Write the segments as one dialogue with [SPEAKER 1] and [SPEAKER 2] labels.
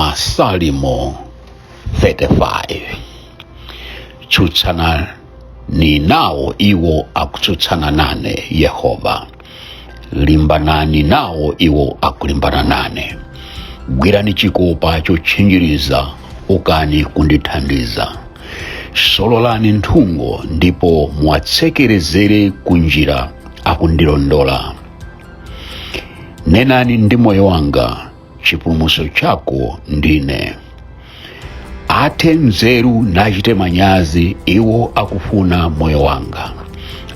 [SPEAKER 1] Masalimo 35. Tsutsana ni nawo iwo akutsutsana nane Yehova. Limbanani nawo iwo akulimbana nane. Gwirani chikopa chotchinjiriza ukani kundithandiza. Sololani nthungo ndipo muwatsekerezere kunjira akundilondola. Nenani ndi moyo wanga, chipulumutso chako ndine. Athe nzeru nachite manyazi iwo akufuna moyo wanga.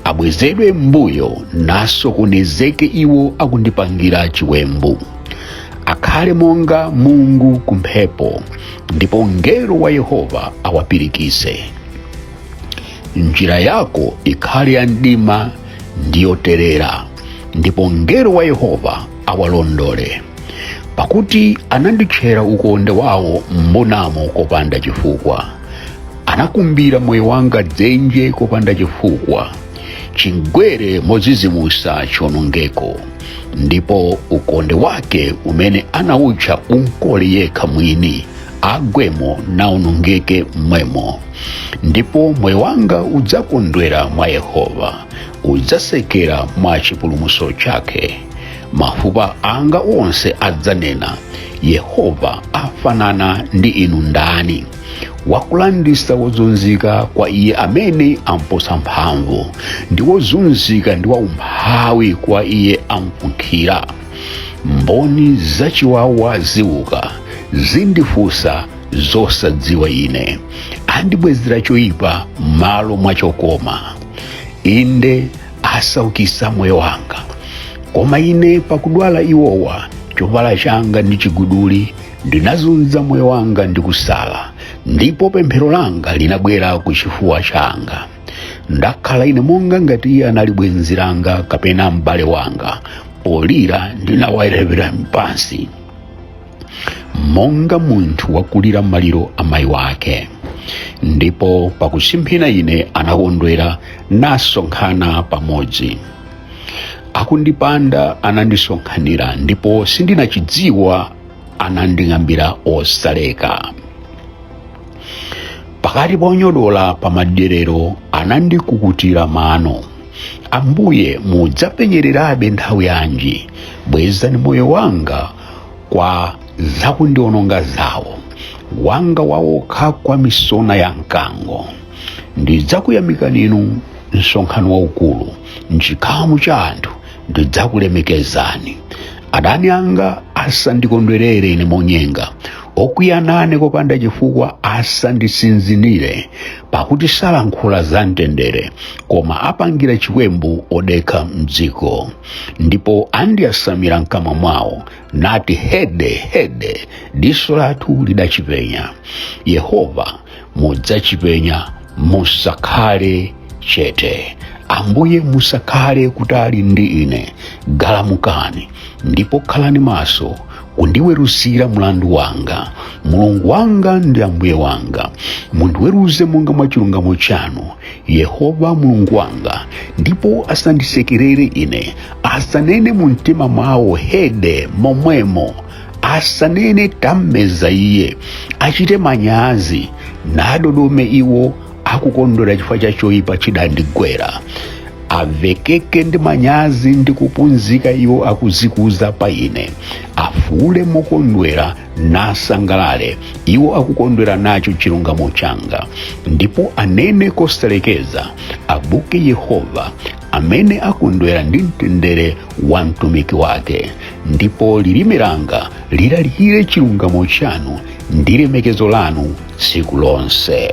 [SPEAKER 1] Abwezedwe mbuyo nasokonezeke iwo akundipangira chiwembu. Akhale monga mungu kumphepo, ndipo mngelo wa Yehova awapirikise. Njira yako ikhale ya mdima ndiyoterera, ndipo mngelo wa Yehova awalondole. Pakuti ananditchera ukonde wawo mbonamo kopanda chifukwa. Anakumbira moyo wanga dzenje kopanda chifukwa. Chingwere modzidzimusa chionongeko. Ndipo ukonde wake umene anawutcha unkole yekha mwini, agwemo naonongeke mmwemo. Ndipo moyo wanga udzakondwera mwa Yehova, udzasekera mwa chipulumutso chake. Mafupa anga onse adzanena, Yehova afanana ndi inu ndani? Wakulandisa wozunzika kwa iye amene amposa mphamvu, ndi wozunzika ndi waumphawi kwa iye ampunkhira. Mboni zachiwawa ziuka, zindifunsa zosadziwa ine. Andibwezera choyipa malo mwa chokoma. Inde asaukisa moyo wanga. Koma ine pakudwala iwowa, chovala changa ndi chiguduli, ndinazunza moyo wanga ndi kusala. Ndipo pemphero langa linabwera ku chifuwa changa. Ndakhala ine monga ngati iye anali bwenzi langa kapena m'bale wanga, polira ndinawayerevera pansi. Monga munthu wakulira maliro amayi wake. Ndipo pakusimphina ine anakondwera nasonkhana pamodzi. Akundipanda anandisonkhanira, ndipo sindinachidziwa ananding'ambira osaleka. Pakati pa onyodola pa maderero anandikukutira mano. Ambuye mudzapenyererabe nthawi yanji? Bwezani moyo wanga kwa zakundiononga zawo. Wanga wawokha kwa misona ya mkango. Ndidzakuyamikani inu msonkhano waukulu, m'chikhamu cha anthu ndidzakulemekezani. Adani anga asandikondwerere ine monyenga, okwiya nane kopanda chifukwa asandisinzinire. Pakuti salankhula za mtendere, koma apangira chiwembu odekha m'dziko. Ndipo andiyasamira mkamwa mwawo, nati hede hede, diso lathu lidachipenya. Yehova mudzachipenya, musakhale chete. Ambuye musakhale kutali ndi ine. Galamukani ndipo khalani maso kundiweruzira mlandu wanga. Mulungu wanga ndi Ambuye wanga, mundiweruze monga mwa chilungamo chanu. Yehova Mulungu wanga, ndipo asandisekerere ine. Asanene mu mtima mwawo hede momwemo. Asanene tammeza iye. Achite manyazi nadodome iwo akukondwera chifukwa cha choyipa chidandigwera. Avekeke ndi manyazi ndi kupunzika iwo akuzikuza pa ine. Afuule mokondwera nasangalale iwo akukondwera nacho chilungamo changa. Ndipo anene kosalekeza, abuke Yehova, amene akondwera ndi mtendere wa mtumiki wake. Ndipo lilime langa lilalire chilungamo chanu ndi lemekezo lanu tsiku lonse.